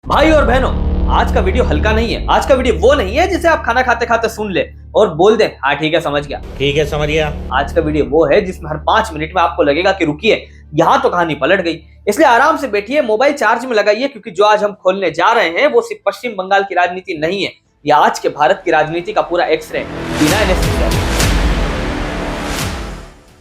भाई और बहनों, आज का वीडियो हल्का नहीं है। आज का वीडियो वो नहीं है जिसे आप खाना खाते खाते सुन ले और बोल दे हाँ ठीक है समझ गया। ठीक है समझ गया। आज का वीडियो वो है जिसमें हर 5 मिनट में आपको लगेगा कि रुकिए, यहाँ तो कहानी पलट गई। इसलिए आराम से बैठिए, मोबाइल चार्ज में लगाइए, क्योंकि जो आज हम खोलने जा रहे हैं वो सिर्फ पश्चिम बंगाल की राजनीति नहीं है, यह आज के भारत की राजनीति का पूरा एक्सरे बिना एनेस्थीसिया।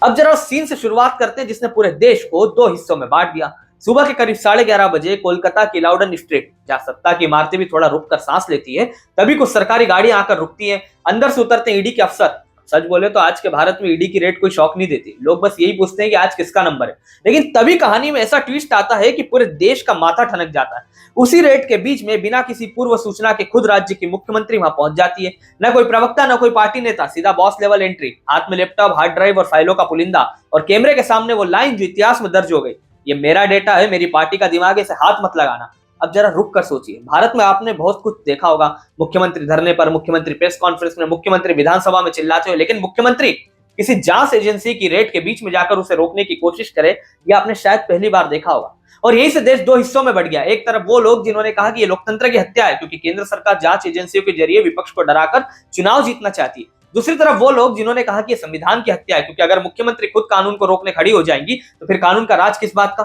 अब जरा उस सीन से शुरुआत करते हैं जिसने पूरे देश को दो हिस्सों में बांट दिया। सुबह के करीब 11:30 बजे कोलकाता की लाउडन स्ट्रीट, जहां सत्ता की इमारतें भी थोड़ा रुक कर सांस लेती है, तभी कुछ सरकारी गाड़ियां आकर रुकती हैं। अंदर से उतरते हैं ईडी के अफसर। सच बोले तो आज के भारत में ईडी की रेट कोई शौक नहीं देती, लोग बस यही पूछते हैं कि आज किसका नंबर है। लेकिन तभी कहानी में ऐसा ट्विस्ट आता है कि पूरे देश का माथा ठनक जाता है। उसी रेट के बीच में बिना किसी पूर्व सूचना के खुद राज्य की मुख्यमंत्री वहां पहुंच जाती है। न कोई प्रवक्ता, न कोई पार्टी नेता, सीधा बॉस लेवल एंट्री, हाथ में लैपटॉप, हार्ड ड्राइव और फाइलों का पुलिंदा, और कैमरे के सामने वो लाइन जो इतिहास में दर्ज हो गई, ये मेरा डेटा है, मेरी पार्टी का दिमाग है, इसे हाथ मत लगाना। अब जरा रुक कर सोचिए, भारत में आपने बहुत कुछ देखा होगा, मुख्यमंत्री धरने पर, मुख्यमंत्री प्रेस कॉन्फ्रेंस में, मुख्यमंत्री विधानसभा में चिल्लाते हुए, लेकिन मुख्यमंत्री किसी जांच एजेंसी की रेड के बीच में जाकर उसे रोकने की कोशिश करे, यह आपने शायद पहली बार देखा होगा। और यही से देश दो हिस्सों में बढ़ गया। एक तरफ वो लोग जिन्होंने कहा कि ये लोकतंत्र की हत्या है, क्योंकि केंद्र सरकार जांच एजेंसियों के जरिए विपक्ष को डराकर चुनाव जीतना चाहती है। दूसरी तरफ वो लोग जिन्होंने कहा कि ये संविधान की हत्या है, क्योंकि अगर मुख्यमंत्री खुद कानून को रोकने खड़ी हो जाएंगी तो फिर कानून का राज किस बात का।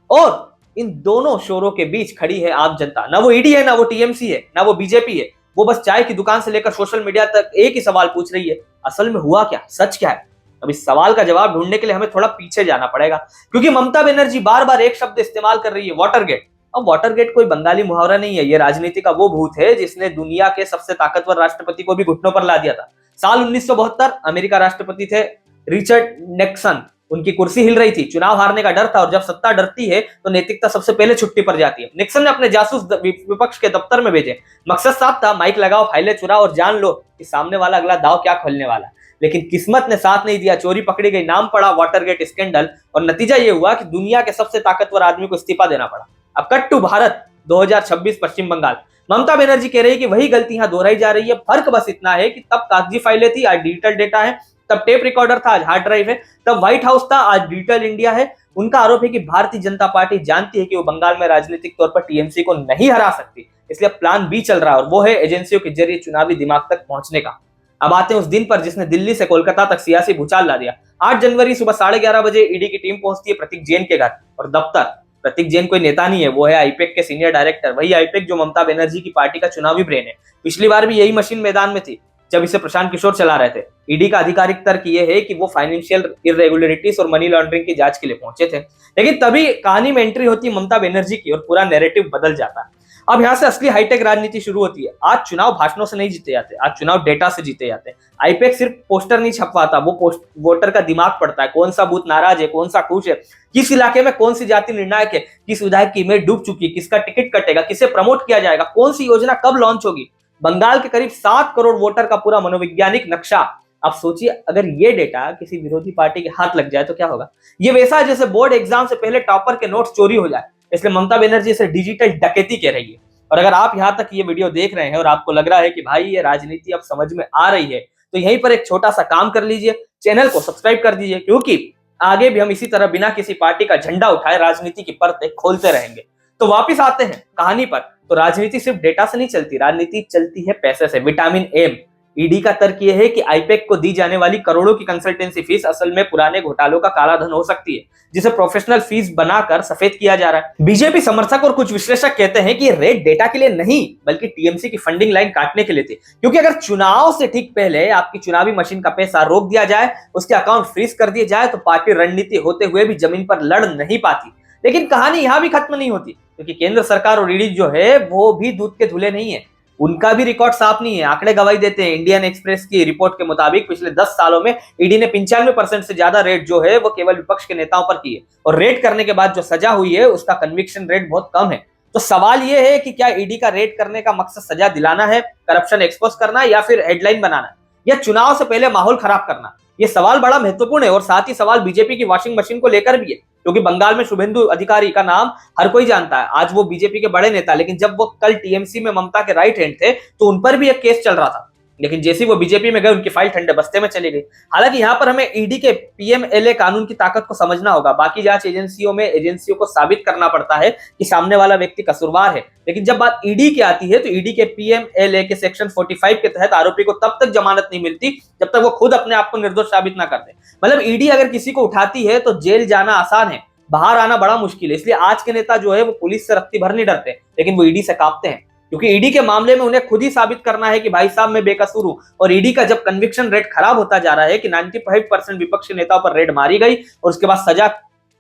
और इन दोनों शोरों के बीच खड़ी है आम जनता। ना वो ईडी है, ना वो टीएमसी है, ना वो बीजेपी है। वो बस चाय की दुकान से लेकर सोशल मीडिया तक एक ही सवाल पूछ रही है, असल में हुआ क्या, सच क्या है। अब इस सवाल का जवाब ढूंढने के लिए हमें थोड़ा पीछे जाना पड़ेगा, क्योंकि ममता बनर्जी बार बार एक शब्द इस्तेमाल कर रही है, वाटरगेट। अब वाटरगेट कोई बंगाली मुहावरा नहीं है, ये राजनीति का वो भूत है जिसने दुनिया के सबसे ताकतवर राष्ट्रपति को भी घुटनों पर ला दिया था। साल 1972 अमेरिका राष्ट्रपति थे रिचर्ड निक्सन, उनकी कुर्सी हिल रही थी, चुनाव हारने का डर था, और जब सत्ता डरती है तो नैतिकता सबसे पहले छुट्टी पर जाती है। निक्सन ने अपने जासूस विपक्ष के दफ्तर में भेजे। मकसद साफ था, माइक लगाओ, फाइलें चुराओ और जान लो कि सामने वाला अगला दाव क्या खोलने वाला। लेकिन किस्मत ने साथ नहीं दिया, चोरी पकड़ी गई, नाम पड़ा वाटरगेट स्कैंडल, और नतीजा यह हुआ कि दुनिया के सबसे ताकतवर आदमी को इस्तीफा देना पड़ा। अब कट टू भारत 2026 पश्चिम बंगाल। ममता बनर्जी कह रही है कि वही गलती यहां दोहराई जा रही है। फर्क बस इतना है कि तब कागजी फाइलें थी, आज डिजिटल डेटा है, तब टेप रिकॉर्डर था, आज हार्ड ड्राइव है, तब व्हाइट हाउस था, आज डिजिटल इंडिया है। उनका आरोप है कि भारतीय जनता पार्टी जानती है कि वो बंगाल में राजनीतिक तौर पर टीएमसी को नहीं हरा सकती, इसलिए प्लान बी चल रहा है, और वो है एजेंसियों के जरिए चुनावी दिमाग तक पहुंचने का। अब आते हैं उस दिन पर जिसने दिल्ली से कोलकाता तक सियासी भूचाल ला दिया। 8 जनवरी सुबह 11:30 बजे ईडी की टीम पहुंचती है प्रतीक जैन के घर और दफ्तर। प्रतीक जैन कोई नेता नहीं है, वो है आईपैक के सीनियर डायरेक्टर, वही आईपैक जो ममता बनर्जी की पार्टी का चुनावी ब्रेन है। पिछली बार भी यही मशीन मैदान में थी जब इसे प्रशांत किशोर चला रहे थे। ईडी का आधिकारिक तर्क यह है कि वो फाइनेंशियल इरेगुलरिटीज और मनी लॉन्ड्रिंग की जांच के लिए पहुंचे थे। लेकिन तभी कहानी में एंट्री होती है ममता बनर्जी की और पूरा नैरेटिव बदल जाता है। अब यहां से असली हाईटेक राजनीति शुरू होती है। आज चुनाव भाषणों से नहीं जीते जाते, आज चुनाव डेटा से जीते जाते हैं। आईपैक सिर्फ पोस्टर नहीं छपवाता, वो वोटर का दिमाग पड़ता है, कौन सा बूथ नाराज है, कौन सा खुश है, किस इलाके में कौन सी जाति निर्णायक है, किस विधायक की इमेज डूब चुकी है, किसका टिकट कटेगा, किसे प्रमोट किया जाएगा, कौन सी योजना कब लॉन्च होगी। बंगाल के करीब 7 करोड़ वोटर का पूरा मनोवैज्ञानिक नक्शा। अब सोचिए, अगर ये डेटा किसी विरोधी पार्टी के हाथ लग जाए तो क्या होगा। ये वैसा है जैसे बोर्ड एग्जाम से पहले टॉपर के नोट्स चोरी हो जाए। इसलिए ममता बनर्जी इसे डिजिटल डकैती कह रही है। और अगर आप यहां तक ये वीडियो देख रहे हैं और आपको लग रहा है कि भाई ये राजनीति अब समझ में आ रही है, तो यहीं पर एक छोटा सा काम कर लीजिए, चैनल को सब्सक्राइब कर दीजिए, क्योंकि आगे भी हम इसी तरह बिना किसी पार्टी का झंडा उठाए राजनीति की परतें खोलते रहेंगे। तो वापिस आते हैं कहानी पर। तो राजनीति सिर्फ डेटा से नहीं चलती, राजनीति चलती है पैसे से, विटामिन एम। ईडी का तर्क यह है कि आईपैक को दी जाने वाली करोड़ों की कंसल्टेंसी फीस असल में पुराने घोटालों का काला धन हो सकती है, जिसे प्रोफेशनल फीस बनाकर सफेद किया जा रहा है। बीजेपी समर्थक और कुछ विश्लेषक कहते हैं कि ये रेट डेटा के लिए नहीं, बल्कि टीएमसी की फंडिंग लाइन काटने के लिए थी, क्योंकि अगर चुनाव से ठीक पहले आपकी चुनावी मशीन का पैसा रोक दिया जाए, उसके अकाउंट फ्रीज कर दिए जाए, तो पार्टी रणनीति होते हुए भी जमीन पर लड़ नहीं पाती। लेकिन कहानी यहां भी खत्म नहीं होती, क्योंकि केंद्र सरकार और ईडी जो है वो भी दूध के धुले नहीं है, उनका भी रिकॉर्ड साफ नहीं है। आंकड़े गवाही देते हैं। इंडियन एक्सप्रेस की रिपोर्ट के मुताबिक पिछले 10 सालों में ईडी ने 95% से ज्यादा रेड जो है वो केवल विपक्ष के नेताओं पर की है, और रेड करने के बाद जो सजा हुई है उसका कन्विक्शन रेट बहुत कम है। तो सवाल ये है कि क्या ईडी का रेड करने का मकसद सजा दिलाना है, करप्शन एक्सपोज करना, या फिर हेडलाइन बनाना है, या चुनाव से पहले माहौल खराब करना। ये सवाल बड़ा महत्वपूर्ण है, और साथ ही सवाल बीजेपी की वॉशिंग मशीन को लेकर भी है, क्योंकि बंगाल में शुभेंदु अधिकारी का नाम हर कोई जानता है। आज वो बीजेपी के बड़े नेता, लेकिन जब वो कल टीएमसी में ममता के राइट हैंड थे तो उन पर भी एक केस चल रहा था। लेकिन जैसे वो बीजेपी में गए उनकी फाइल ठंडे बस्ते में चली गई। हालांकि यहाँ पर हमें ईडी के पीएमएलए कानून की ताकत को समझना होगा। बाकी जांच एजेंसियों में एजेंसियों को साबित करना पड़ता है कि सामने वाला व्यक्ति कसूरवार है, लेकिन जब बात ईडी की आती है तो ईडी के पीएमएलए के सेक्शन 45 के तहत आरोपी को तब तक जमानत नहीं मिलती जब तक वो खुद अपने आप को निर्दोष साबित ना कर दे। मतलब ईडी अगर किसी को उठाती है तो जेल जाना आसान है, बाहर आना बड़ा मुश्किल है। इसलिए आज के नेता जो है वो पुलिस से रत्ती भर नहीं डरते, लेकिन वो ईडी से कांपते हैं, क्योंकि ईडी के मामले में उन्हें खुद ही साबित करना है कि भाई साहब मैं बेकसूर हूं। और ईडी का जब कन्विक्शन रेट खराब होता जा रहा है कि 95% विपक्षी नेताओं पर रेड मारी गई और उसके बाद सजा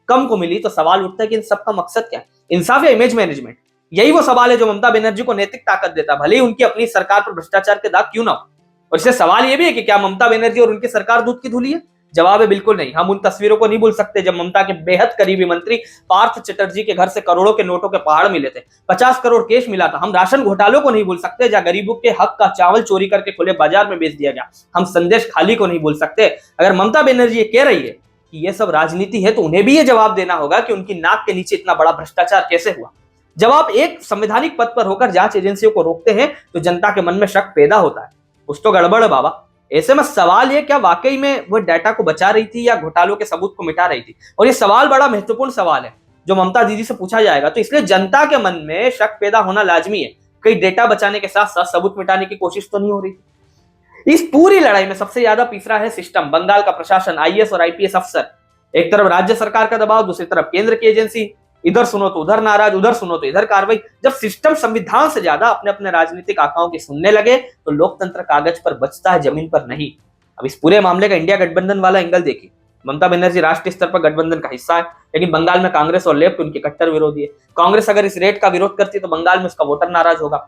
कम को मिली, तो सवाल उठता है कि इन सबका मकसद क्या है, इंसाफ या इमेज मैनेजमेंट? यही वो सवाल है जो ममता बनर्जी को नैतिक ताकत देता, भले ही उनकी अपनी सरकार पर भ्रष्टाचार के दाग क्यों ना हो। और इससे सवाल यह भी है कि क्या ममता बनर्जी और उनकी सरकार दूध की धुली है? जवाब है बिल्कुल नहीं। हम उन तस्वीरों को नहीं भूल सकते जब ममता के बेहद करीबी मंत्री पार्थ चटर्जी के घर से करोड़ों के नोटों के पहाड़ मिले थे, 50 करोड़ कैश मिला था। हम राशन घोटालों को नहीं भूल सकते जहां गरीबों के हक का चावल चोरी करके खुले बाजार में बेच दिया गया। हम संदेश खाली को नहीं भूल सकते। अगर ममता बनर्जी ये कह रही है कि ये सब राजनीति है, तो उन्हें भी ये जवाब देना होगा कि उनकी नाक के नीचे इतना बड़ा भ्रष्टाचार कैसे हुआ। जब आप एक संवैधानिक पद पर होकर जांच एजेंसियों को रोकते हैं तो जनता के मन में शक पैदा होता है, कुछ तो गड़बड़ है बाबा। ऐसे में सवाल ये, क्या वाकई में वो डाटा को बचा रही थी या घोटालों के सबूत को मिटा रही थी? और ये सवाल बड़ा महत्वपूर्ण सवाल है जो ममता दीदी से पूछा जाएगा, तो इसलिए जनता के मन में शक पैदा होना लाजमी है। कहीं डेटा बचाने के साथ साथ सबूत मिटाने की कोशिश तो नहीं हो रही। इस पूरी लड़ाई में सबसे ज्यादा पिसरा है सिस्टम, बंगाल का प्रशासन, आईएएस और आईपीएस अफसर। एक तरफ राज्य सरकार का दबाव, दूसरी तरफ केंद्र की एजेंसी, इधर सुनो तो उधर नाराज, उधर सुनो तो इधर कार्रवाई। जब सिस्टम संविधान से ज्यादा अपने अपने राजनीतिक आकाओं की सुनने लगे तो लोकतंत्र कागज पर बचता है, जमीन पर नहीं। अब इस पूरे मामले का इंडिया गठबंधन वाला एंगल देखिए। ममता बनर्जी राष्ट्रीय स्तर पर गठबंधन का हिस्सा है, लेकिन बंगाल में कांग्रेस और लेफ्ट उनके कट्टर विरोधी है। कांग्रेस अगर इस रेट का विरोध करती है तो बंगाल में उसका वोटर नाराज होगा,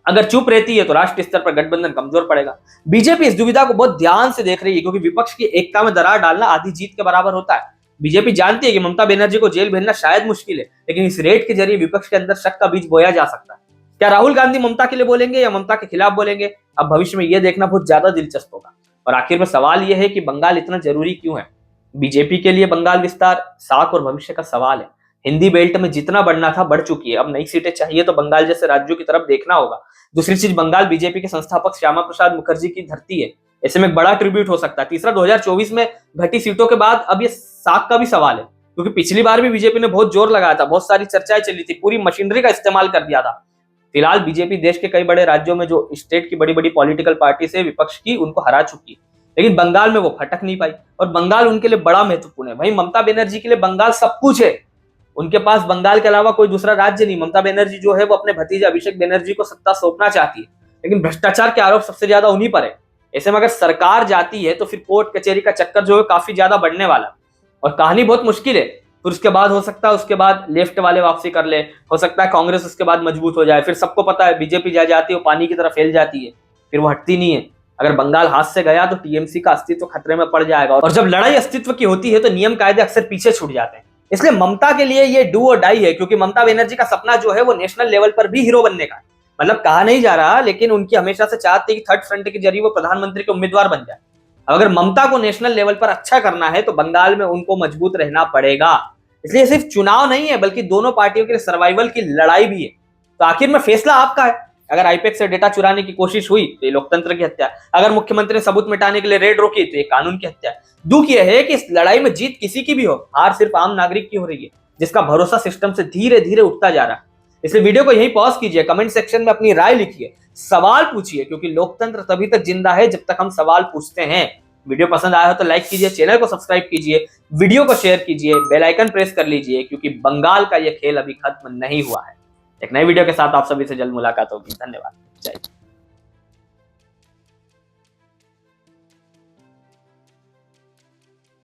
अगर चुप रहती है तो राष्ट्रीय स्तर पर गठबंधन कमजोर पड़ेगा। बीजेपी इस दुविधा को बहुत ध्यान से देख रही है, क्योंकि विपक्ष की एकता में दरार डालना आधी जीत के बराबर होता है। बीजेपी जानती है कि ममता बनर्जी को जेल भेजना शायद मुश्किल है, लेकिन इस रेट के जरिए विपक्ष के अंदर शक का बीज बोया जा सकता है। क्या राहुल गांधी ममता के लिए बोलेंगे या ममता के खिलाफ बोलेंगे, अब भविष्य में यह देखना बहुत ज्यादा दिलचस्प होगा। और आखिर में सवाल यह है कि बंगाल इतना जरूरी क्यों है? बीजेपी के लिए बंगाल विस्तार साख और भविष्य का सवाल है। हिंदी बेल्ट में जितना बढ़ना था बढ़ चुकी है, अब नई सीटें चाहिए तो बंगाल जैसे राज्यों की तरफ देखना होगा। दूसरी चीज, बंगाल बीजेपी के संस्थापक श्यामा प्रसाद मुखर्जी की धरती है, ऐसे में एक बड़ा ट्रिब्यूट हो सकता है। तीसरा, 2024 में घटी सीटों के बाद अब ये साख का भी सवाल है, क्योंकि पिछली बार भी बीजेपी ने बहुत जोर लगाया था, बहुत सारी चर्चाएं चली थी, पूरी मशीनरी का इस्तेमाल कर दिया था। फिलहाल बीजेपी देश के कई बड़े राज्यों में जो स्टेट की बड़ी बड़ी पॉलिटिकल पार्टी से विपक्ष की, उनको हरा चुकी है, लेकिन बंगाल में वो फटक नहीं पाई। और बंगाल उनके लिए बड़ा महत्वपूर्ण है। वहीं ममता बनर्जी के लिए बंगाल सब कुछ है, उनके पास बंगाल के अलावा कोई दूसरा राज्य नहीं। ममता बनर्जी जो है वो अपने भतीजे अभिषेक बनर्जी को सत्ता सौंपना चाहती है, लेकिन भ्रष्टाचार के आरोप सबसे ज्यादा उन्हीं पर है। ऐसे में अगर सरकार जाती है तो फिर कोर्ट कचहरी का चक्कर जो है काफी ज्यादा बढ़ने वाला, और कहानी बहुत मुश्किल है। फिर उसके बाद हो सकता है उसके बाद लेफ्ट वाले वापसी कर ले, हो सकता है कांग्रेस उसके बाद मजबूत हो जाए। फिर सबको पता है बीजेपी जा जाती है वो पानी की तरफ फैल जाती है, फिर वो हटती नहीं है। अगर बंगाल हाथ से गया तो टीएमसी का अस्तित्व खतरे में पड़ जाएगा, और जब लड़ाई अस्तित्व की होती है तो नियम कायदे अक्सर पीछे छूट जाते हैं। इसलिए ममता के लिए ये डू और डाई है, क्योंकि ममता बनर्जी का सपना जो है वो नेशनल लेवल पर भी हीरो बनने का है। मतलब कहा नहीं जा रहा, लेकिन उनकी हमेशा से चाहत थी कि थर्ड फ्रंट के जरिए वो प्रधानमंत्री के उम्मीदवार बन जाए। अगर ममता को नेशनल लेवल पर अच्छा करना है तो बंगाल में उनको मजबूत रहना पड़ेगा। इसलिए सिर्फ चुनाव नहीं है, बल्कि दोनों पार्टियों के लिए सर्वाइवल की लड़ाई भी है। तो आखिर में फैसला आपका है। अगर आईपैक से डेटा चुराने की कोशिश हुई तो ये लोकतंत्र की हत्या, अगर मुख्यमंत्री ने सबूत मिटाने के लिए रेड रोकी तो ये कानून की हत्या। दुख यह है कि इस लड़ाई में जीत किसी की भी हो, हार सिर्फ आम नागरिक की हो रही है, जिसका भरोसा सिस्टम से धीरे धीरे उठता जा रहा है। इसलिए वीडियो को यहीं पॉज कीजिए, कमेंट सेक्शन में अपनी राय लिखिए, सवाल पूछिए, क्योंकि लोकतंत्र तभी तक जिंदा है जब तक हम सवाल पूछते हैं। वीडियो पसंद आया हो तो लाइक कीजिए, चैनल को सब्सक्राइब कीजिए, वीडियो को शेयर कीजिए, बेल आइकन प्रेस कर लीजिए, क्योंकि बंगाल का यह खेल अभी खत्म नहीं हुआ है। एक नई वीडियो के साथ आप सभी से जल्द मुलाकात होगी। धन्यवाद। जय हिंद।